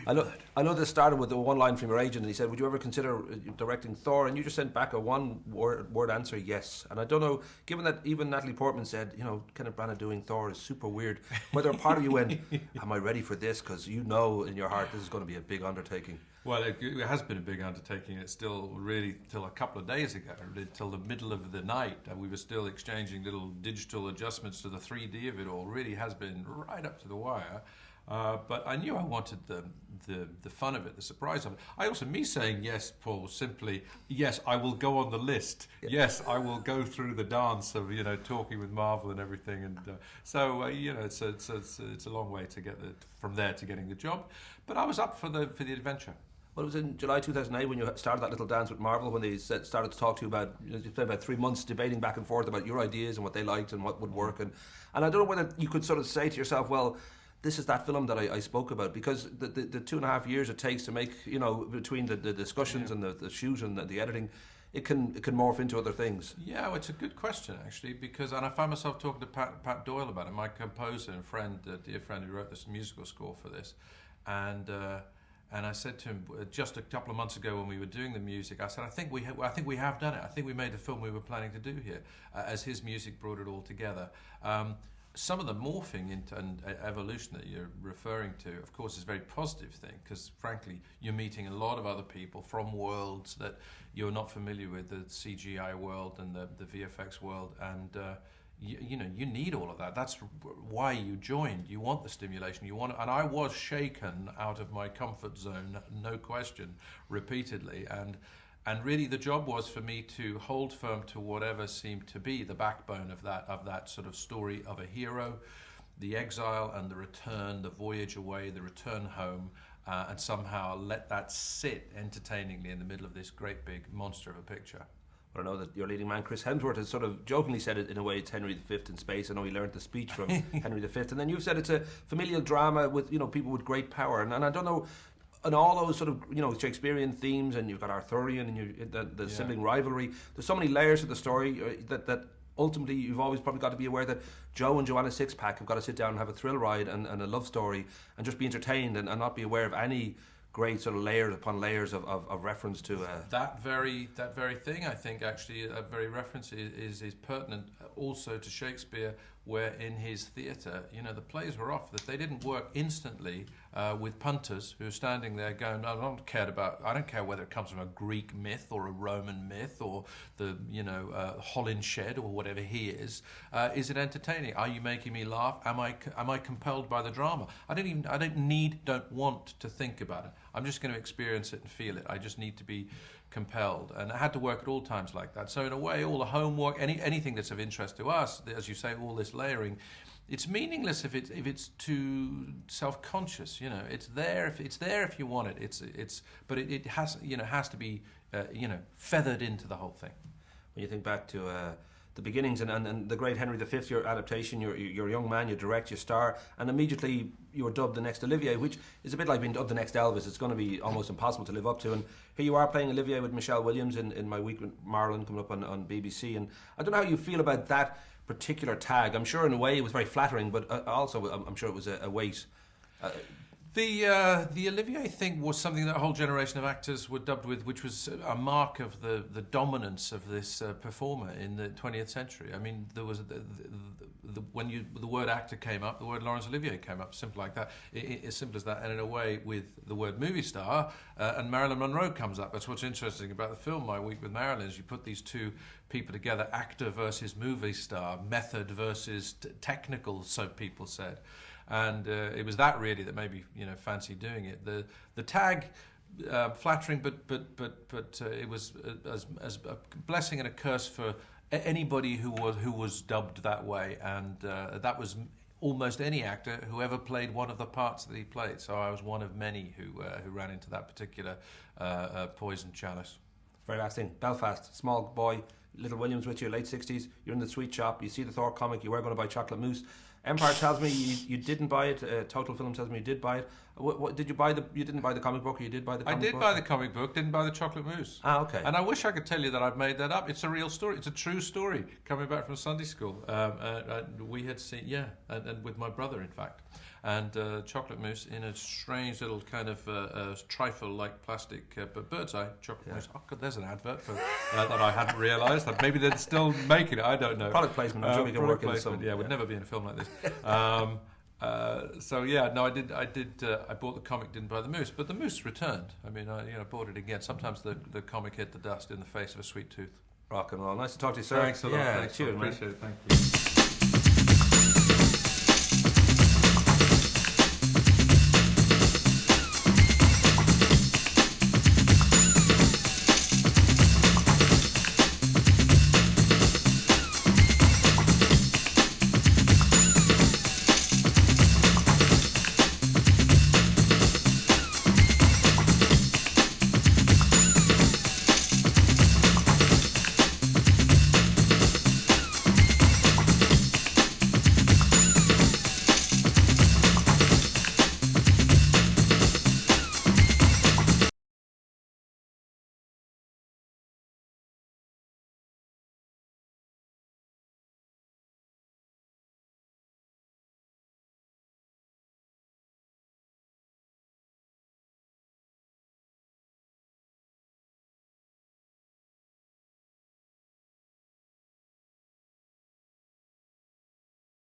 I know this started with the one line from your agent, and he said, would you ever consider directing Thor? And you just sent back a one-word answer, yes. And I don't know, given that even Natalie Portman said, Kenneth Branagh doing Thor is super weird, whether a part of you went, am I ready for this? Because you know in your heart this is going to be a big undertaking. Well, it has been a big undertaking. It's still really, till a couple of days ago, till the middle of the night, we were still exchanging little digital adjustments to the 3D of it all. Really has been right up to the wire. But I knew I wanted the fun of it, the surprise of it. I also, me saying yes, Paul, simply, yes, I will go on the list. Yeah. Yes, I will go through the dance of, talking with Marvel and everything. And it's a long way to get from there to getting the job. But I was up for the adventure. Well, it was in July 2008 when you started that little dance with Marvel, when they started to talk to you about, you spent about 3 months debating back and forth about your ideas and what they liked and what would work. And I don't know whether you could sort of say to yourself, well, this is that film that I spoke about, because the 2.5 years it takes to make, between the discussions and the shoot and the editing, it can morph into other things. Yeah, well, it's a good question, actually, and I found myself talking to Pat Doyle about it, my composer and friend, dear friend who wrote this musical score for this. And I said to him just a couple of months ago when we were doing the music, I said, I think we have done it. I think we made the film we were planning to do here, as his music brought it all together. Some of the morphing and evolution that you're referring to, of course, is a very positive thing, because frankly, you're meeting a lot of other people from worlds that you're not familiar with, the CGI world and the VFX world, and you need all of that. That's why you joined. You want the stimulation. And I was shaken out of my comfort zone, no question, repeatedly. And really, the job was for me to hold firm to whatever seemed to be the backbone of that sort of story of a hero, the exile and the return, the voyage away, the return home, and somehow let that sit entertainingly in the middle of this great big monster of a picture. I know that your leading man, Chris Hemsworth, has sort of jokingly said it in a way, it's Henry V in space. I know he learned the speech from Henry V. And then you've said it's a familial drama with, people with great power. And I don't know, and all those sort of, Shakespearean themes, and you've got Arthurian and the sibling rivalry. There's so many layers to the story that ultimately you've always probably got to be aware that Joe and Joanna Sixpack have got to sit down and have a thrill ride and a love story and just be entertained and not be aware of any great sort of layers upon layers of reference to that very thing. I think actually a very reference is pertinent also to Shakespeare, where in his theatre, the plays were off, that they didn't work instantly with punters who are standing there going, I don't care whether it comes from a Greek myth or a Roman myth or the Holinshed or whatever he is. Is it entertaining? Are you making me laugh? Am I compelled by the drama? I don't want to think about it. I'm just going to experience it and feel it. I just need to be compelled, and I had to work at all times like that. So in a way, all the homework, anything that's of interest to us, as you say, all this layering, it's meaningless if it's too self-conscious. It's there if you want it. But it has to be feathered into the whole thing. When you think back to the beginnings and the great Henry V, your adaptation, you're a young man, you direct, you star, and immediately you were dubbed the next Olivier, which is a bit like being dubbed the next Elvis. It's going to be almost impossible to live up to. And here you are playing Olivier with Michelle Williams in My Week with Marilyn, coming up on BBC. And I don't know how you feel about that particular tag. I'm sure in a way it was very flattering, but also I'm sure it was a weight. The Olivier thing was something that a whole generation of actors were dubbed with, which was a mark of the dominance of this performer in the 20th century. I mean, there was when the word actor came up, the word Laurence Olivier came up, simple like that, as simple as that. And in a way, with the word movie star, and Marilyn Monroe comes up. That's what's interesting about the film My Week with Marilyn, is you put these two people together, actor versus movie star, method versus technical, so people said. And it was that really that made me, fancy doing it. The tag, flattering, but it was as a blessing and a curse for anybody who was dubbed that way. And that was almost any actor who ever played one of the parts that he played. So I was one of many who ran into that particular poison chalice. Very last thing, Belfast, small boy, little Williams with you, late 60s. You're in the sweet shop. You see the Thor comic. You were going to buy chocolate mousse. Empire tells me you didn't buy it. Total Film tells me you did buy it. What did you buy? You didn't buy the comic book, or you did buy the comic book? I did buy the comic book, didn't buy the chocolate mousse. Ah, okay. And I wish I could tell you that I've made that up. It's a real story. It's a true story. Coming back from Sunday school, we had seen, and with my brother, in fact, and chocolate mousse in a strange little kind of trifle-like plastic, but bird's eye chocolate mousse. Oh God, there's an advert for that I hadn't realised. Maybe they're still making it. I don't know. Product placement. I'm sure we can work in some. Yeah, would never be in a film like this. I bought the comic, didn't buy the mousse, but the mousse returned. I mean, I bought it again. Sometimes the comic hit the dust in the face of a sweet tooth. Rock and roll. Nice to talk to you, sir. Thanks a lot. Yeah, Thanks. cheers, Appreciate it. Thank you.